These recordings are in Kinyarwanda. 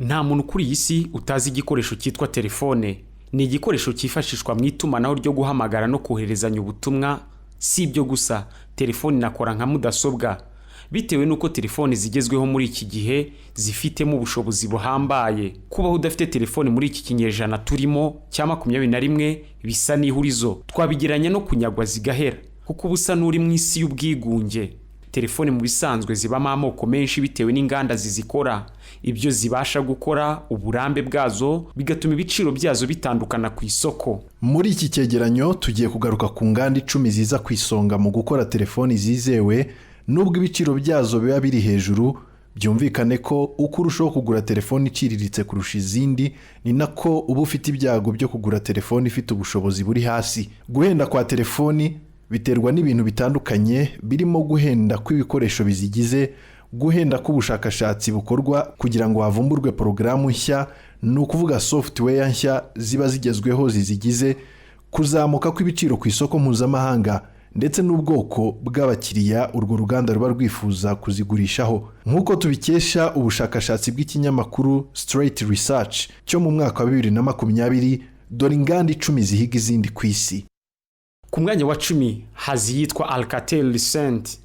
Nta muntu kuri iyi si utazi igikoresho cyitwa telefone. Ni igikoresho cyifashishwa mu itumanaho ryo guhamagara no koherezanya ubutumwa. Si ibyo gusa, telefone inakora nka mudasobwa. Bitewe nuko telefone zigezweho muri iki gihe zifitemo ubushobozi buhambaye, kubaho udafite telefone muri iki kinyejana turimo cya 21 bisa n'ihurizo. Twabigiranya no kunyagwa zigahera, kuko ubusa n'uri mu isi y'ubwigunge. Telefone mu bisanzwe zibamo amoko menshi bitewe n'inganda zizikora, ibyo zibasha gukora, uburambe bwazo, bigatuma ibiciro byazo bitandukana ku isoko. Muri iki cyegeranyo tugiye kugaruka ku nganda 10 ziza ku isonga mu gukora telefoni zizewe, nubwo ibiciro byazo biba biri hejuru. Byumvikane ko uko urushaho kugura telefoni iciriritse kurusha izindi, ni nako uba ufite ibyago byo kugura telefoni ifite ubushobozi buri hasi. Guhenda kwa telefoni biterwa n'ibintu bitandukanye, birimo guhenda kw'ibikoresho bizigize, guhenda k'ubushakashatsi bukorwa kugira ngo havumburwe porogaramu nshya, ni ukuvuga software nshya ziba zigezweho zizigize, kuzamuka kw'ibiciro ku isoko mpuzamahanga, ndetse n'ubwoko bw'abakiriya urwo ruganda ruba rwifuza kuzigurishaho. Nk'uko tubikesha ubushakashatsi bw'ikinyamakuru Straight Research cyo mu mwaka wa 2020, dore inganda 10 zihiga izindi ku isi. Ku mwanya wa 10 hazi yitwa Alcatel-Lucent.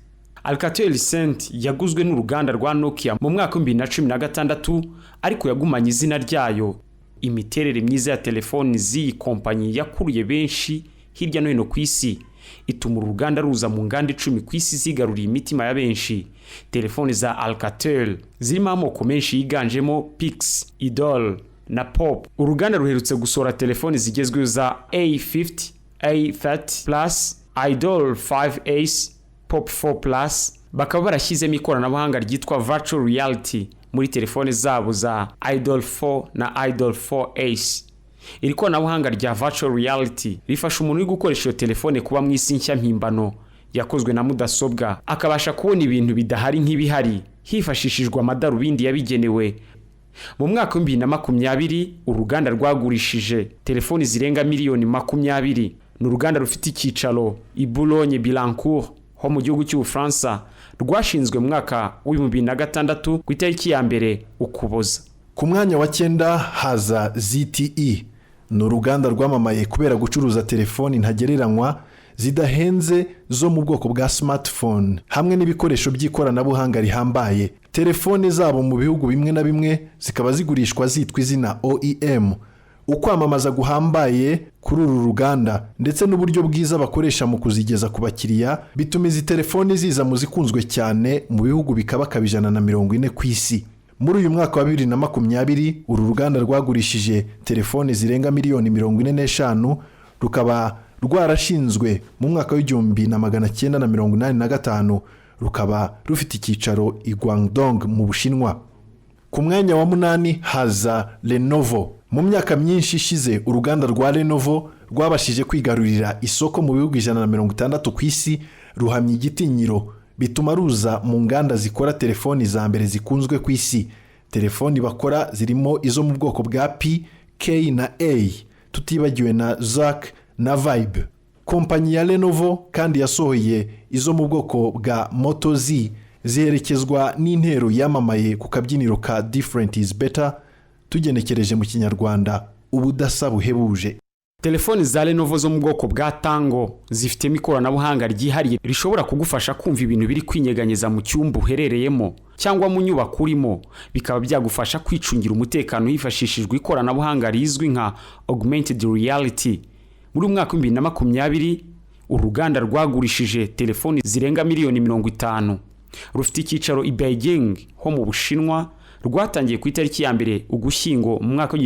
Alcatel-Lucent yaguzwe n'uruganda rwa Nokia mu mwaka wa 2016, ariko yagumanye izina ryayo. Imiterere myiza ya telefoni z'iyi kompanyi yakuruye benshi hirya no hino ku isi, ituma uruganda ruza mu nganda 10 ku isi zigaruriye imitima ya benshi. Telefoni za Alcatel zirimo amoko menshi yiganjemo Pix, Idol na Pop. Uruganda ruherutse gusora telefoni zigezweho za A50, A30 Plus, Idol 5 Ace, Pop 4 Plus. Bakaba barashyizemo ikoranabuhanga ryitwa Virtual Reality muri telefoni zabo za Idol 4 na Idol 4 Ace. Iri koranabuhanga rya Virtual Reality rifasha umuntu uri gukoresha iyo telefone kuba mu isi nshya mpimbano yakozwe na mudasobwa, akabasha kubona ibintu bidahari nk'ibihari hifashishijwe amadarubindi yabigenewe. Mu mwaka wa 2020 uruganda rwagurishije telefoni zirenga miliyoni 20. Ni uruganda rufite icyicaro i Boulogne-Billancourt ho mu gihugu cy'Ubufaransa, rwashinzwe mu mwaka wa 2006 ku itariki ya 1 Ukuboza. Ku mwanya wa 9 haza ZTE. Ni uruganda rwamamaye kubera gucuruza telefoni ntagereranywa zidahenze zo mu bwoko bwa smartphone hamwe n'ibikoresho by'ikoranabuhanga rihambaye. Telefone zabo mu bihugu bimwe na bimwe zikaba zigurishwa zitwa izina OEM. Ukwamamaza guhambaye kuri uru ruganda ndetse n'uburyo bwiza bakoresha mu kuzigeza ku bakiriya bituma izi telefoni ziza mu zikunzwe cyane mu bihugu bikabakaba 140 ku isi. Muri uyu mwaka wa 2020 uru ruganda rwagurishije telefoni zirenga miliyoni 45, rukaba rwarashinzwe mu mwaka wa 1985, rukaba rufite icyicaro i Guangdong mu Bushinwa. Ku mwanya wa 8 haza Lenovo. Mu myaka myinshi ishize uruganda rwa Lenovo rwabashije kwigarurira isoko mu bihugu 160 ku isi, ruhamya igitinyiro bituma ruza mu nganda zikora telefoni za mbere zikunzwe ku isi. Telefoni bakora zirimo izo mu bwoko bwa P, K na A, tutibagiwe na ZAC na Vibe. Kompanyi ya Lenovo kandi yasohoye izo mu bwoko bwa Moto Z, ziherekezwa n'intero yamamaye ku kabyiniro ka Different is Better, tugenekereje mu Kinyarwanda ubudasa buhebuje. Telefoni za Lenovo zo mu bwoko bwa Tango zifitemo ikoranabuhanga ryihariye rishobora kugufasha kumva ibintu biri kwinyeganyeza mu cyumba uherereyemo cyangwa mu nyubako urimo, bikaba byagufasha kwicungira umutekano hifashishijwe ikoranabuhanga rizwi nka Augmented Reality. Muri mwaka wa 2020 uruganda rwagurishije telefoni zirenga miliyoni 50. Rufite icyicaro i Beijing ho mu Bushinwa, rwatangiye ku itariki ya 1 Ugushyingo mu mwaka wa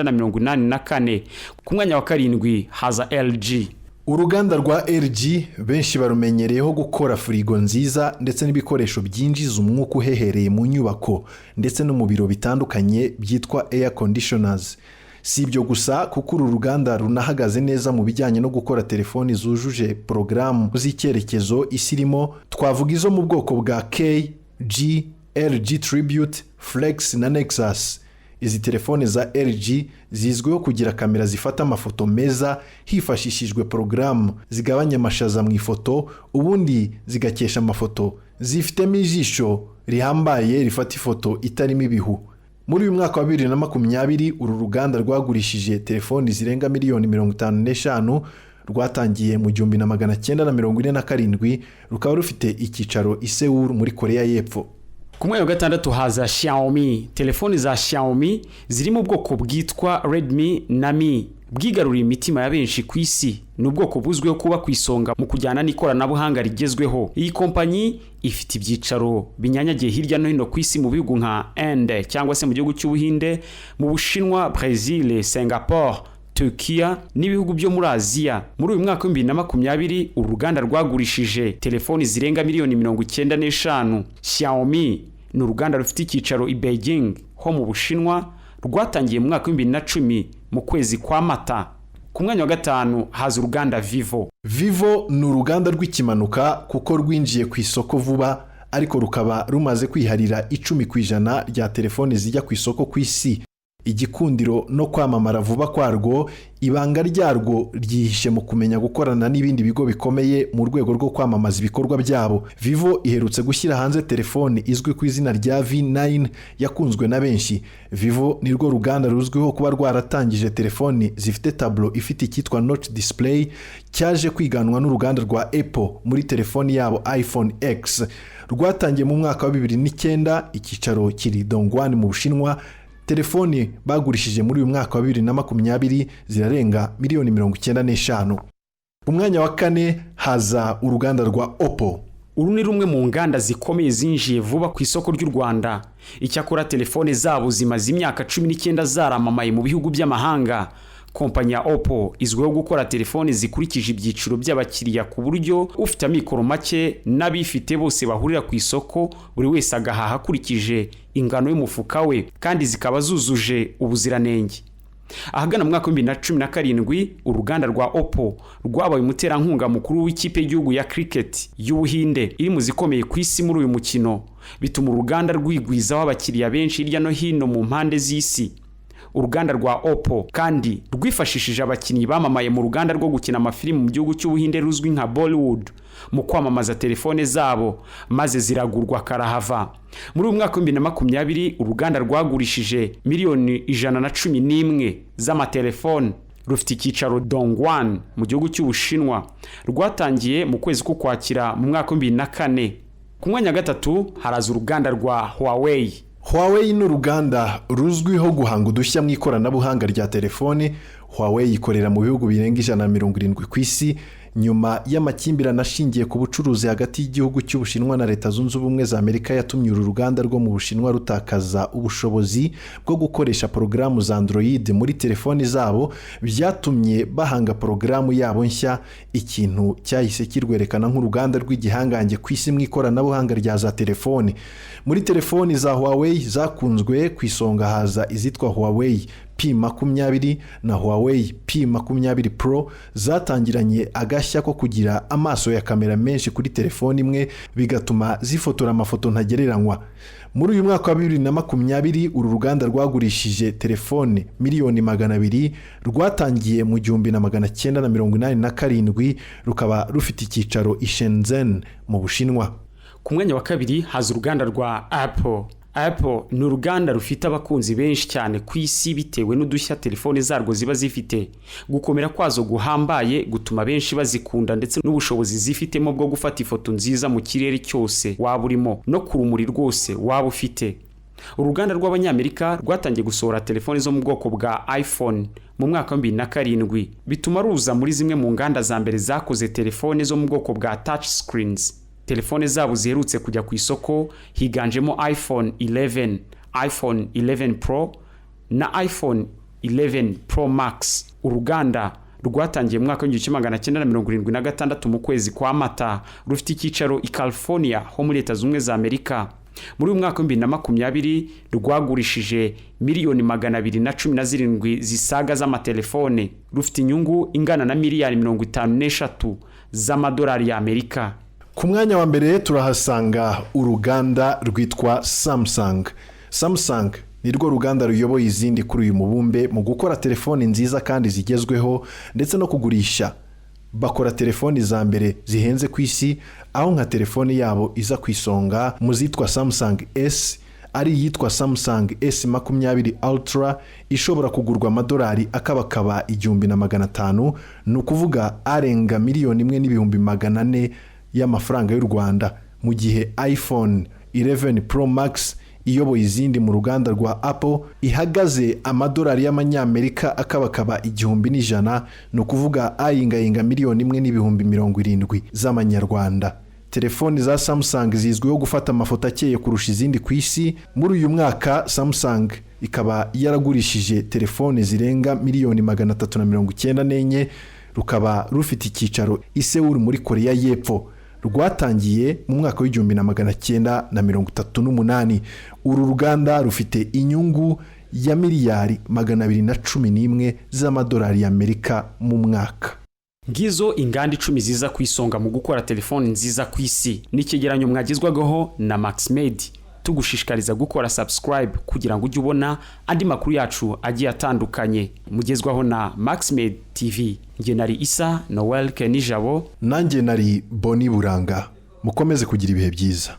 1984. Ku mwanya wa 7 haza LG. Uruganda rwa LG benshi barumenyereyeho gukora firigo nziza ndetse n'ibikoresho byinjiza umwuka uhehereye mu nyubako ndetse no mu biro bitandukanye byitwa air conditioners. Si ibyo gusa, kuko uru ruganda runahagaze neza mu bijyanye no gukora telefoni zujuje porogaramu z'icyerekezo isirimo. Twavuga izo mu bwoko bwa K, G, LG Tribute, Flex na Nexus. Izi telefone za LG zizwiho kugira kamera zifata amafoto meza hifashishijwe porogaramu zigabanya amashaza mu ifoto, ubundi zigakesha amafoto. Zifitemo ijisho rihambaye rifata ifoto itarimo ibihu. Muri uyu mwaka wa 2020 uru ruganda rwagurishije telefoni zirenga miliyoni 55 rwatangiye mu 1947 rukaba rufite icyicaro i Seoul muri Korea y'Epfo. Ku mwaka wa gatandatu haza Xiaomi. Telefoni za Xiaomi ziri mu bwoko bwitwa Redmi na Mi bwigaruriye imitima ya benshi ku isi. Ni ubwoko buzwiho kuba ku isonga mu kujyana n'ikoranabuhanga rigezweho. Iyi kompanyi ifite ibyicaro binyanyagiye hirya no hino ku isi mu bihugu nka Inde cyangwa se mu gihugu cy'Ubuhinde, mu Bushinwa, Brazil, Singapore, Turkiya n'ibihugu byo muri Aziya. Muri uyu mwaka wa 2020 uruganda rwagurishije telefoni zirenga miliyoni 95. Xiaomi ni uruganda rufite icyicaro i Beijing ho mu Bushinwa, rwatangiye mu mwaka wa 2010 mu kwezi kwa Mata. Ku mwanya wa gatanu haza uruganda Vivo. Vivo ni uruganda rw'ikimanuka kuko rwinjiye ku isoko vuba, ariko rukaba rumaze kwiharira 10% rya telefoni zijya ku isoko ku isi. Igikundiro no kwamamara vuba kwarwo, ibanga ryarwo ryihishe mu kumenya gukorana n'ibindi bigo bikomeye mu rwego rwo kwamamaza ibikorwa byabo. Vivo iherutse gushyira hanze telefoni izwi ku izina rya V9 yakunzwe na benshi. Vivo ni rwo ruganda ruzwiho kuba rwaratangije telefoni zifite tableau ifite icyitwa notch display, cyaje kwiganwa n'uruganda rwa Apple muri telefoni yabo iPhone X. Rwatangiye mu mwaka wa 2009, icyicaro kiri Dongguan mu Bushinwa. Telefoni bagurishije muri uyu mwaka wa 2020 zirarenga miliyoni 95. Umwanya wa kane haza uruganda rwa Oppo. Uru ni rumwe mu nganda zikomeye zinjiye vuba ku isoko ry'u Rwanda. Icyakora telefone zabo zimaze imyaka 19 zaramamaye mu bihugu by'amahanga. Kompanyi ya Oppo izwiho gukora telefoni zikurikije ibyiciro by'abakiriya ku buryo ufite amikoro make n'abifite bose bahurira ku isoko, buri wese agahaha akurikije ingano y'umufuka we, kandi zikaba zuzuje ubuziranenge. Ahagana mu mwaka wa 2017 uruganda rwa Oppo rwabaye umuterankunga mukuru w'ikipe y'igihugu ya cricket y'Ubuhinde iri mu zikomeye ku isi muri uyu mukino, bituma uruganda rwigwizaho abakiriya benshi hirya no hino mu mpande z'isi. Uruganda rwa Oppo kandi rwifashishije abakinnyi bamamaye mu ruganda rwo gukina amafilimi mu gihugu cy'Ubuhinde ruzwi nka Bollywood mu kwamamaza telefone zabo, maze ziragurwa karahava. Muri uyu mwaka wa 2020 uruganda rwagurishije miliyoni 111 z'amatelefone. Rufite icyicaro Dongguan mu gihugu cy'Ubushinwa. Rwatangiye mu kwezi k'Ukwakira mu mwaka wa 2004. Ku mwanya wa gatatu haraza uruganda rwa Huawei. Huawei ni uruganda ruzwiho guhanga udushya mu ikoranabuhanga rya telefoni. Huawei ikorera mu bihugu birenga 170 ku isi, nyuma y'amakimbirane ashingiye ku bucuruzi hagati y'igihugu cy'Ubushinwa na Leta Zunze Ubumwe za Amerika yatumye uru ruganda rwo mu Bushinwa rutakaza ubushobozi bwo gukoresha porogaramu za Android muri telefoni zabo, byatumye bahanga porogaramu yabo nshya, ikintu cyahise kirwerekana nk'uruganda rw'igihangange ku isi mu ikoranabuhanga rya za telefoni. Muri telefoni za Huawei zakunzwe ku isonga haza izitwa Huawei P20 na Huawei P20 Pro, zatangiranye agashya ko kugira amaso ya kamera menshi kuri telefoni imwe, bigatuma zifotora amafoto ntagereranywa. Muri uyu mwaka wa 2020 uru ruganda rwagurishije telefoni miliyoni 200, rwatangiye mu 1987, rukaba rufite icyicaro i Shenzhen mu Bushinwa. Ku mwanya wa kabiri haza uruganda rwa Apple. Apple ni uruganda rufite abakunzi benshi cyane ku isi bitewe n'udushya telefone zarwo ziba zifite. Gukomera kwazo guhambaye gutuma benshi bazikunda, ndetse n'ubushobozi zifitemo bwo gufata ifoto nziza mu kirere cyose waba urimo no ku rumuri rwose waba ufite. Uruganda rw'Abanyamerika rwatangiye gusohora telefone zo mu bwoko bwa iPhone mu mwaka wa 2007, bituma ruza muri zimwe mu nganda za mbere zakoze telefone zo mu bwoko bwa touch screens. Telefone zabo ziherutse kujya ku isoko higanjemo iPhone 11, iPhone 11 Pro na iPhone 11 Pro Max. Uruganda rwatangiye mu mwaka wa 1976 mu kwezi kwa Mata, rufite icyicaro i California ho muri Leta Zunze Ubumwe za Amerika. Muri uyu mwaka wa 2020 rwagurishije miliyoni 217 zisaga z'amatelefone, rufite inyungu ingana na miliyari 53 z'amadolari ya Amerika. Ku mwanya wa mbere turahasanga uruganda rwitwa Samsung. Samsung ni rwo ruganda ruyoboye izindi kuri uyu mubumbe mu gukora telefoni nziza kandi zigezweho, ndetse no kugurisha. Bakora telefoni za mbere zihenze ku isi, aho nka telefoni yabo iza ku isonga mu zitwa Samsung S, ari iyitwa Samsung S20 Ultra ishobora kugurwa amadolari akabakaba 1,500, ni ukuvuga arenga $1,400,000 y'amafaranga y'u Rwanda, mu gihe iPhone 11 Pro Max iyoboye izindi mu ruganda rwa Apple ihagaze amadolari y'amanyamerika akabakaba 1,100, ni ukuvuga ayingayinga $1,070,000 z'amanyarwanda. Telefoni za Samsung zizwiho gufata amafoto akeye kurusha izindi ku isi. Muri uyu mwaka Samsung ikaba yaragurishije telefoni zirenga 394,000, rukaba rufite icyicaro i Seoul muri Korea y'Epfo. Rwatangiye mu mwaka w'1938. Uru ruganda rufite inyungu ya miliyari 211 z'amadolari y'Amerika mu mwaka. Ngizo inganda 10 ziza kwisonga mu gukora telefoni nziza ku isi. N'ikigeranyo mwagizwagaho na Maxmed. Tugushishikariza gukora subscribe kugira ngo ujye ubona andi makuru yacu agiye atandukanye. Mugezwaho na Maxmed TV. Nge nari Isa Noel Kenijabo, nanjye nari Boni Buranga. Mukomeze kugira ibihe byiza.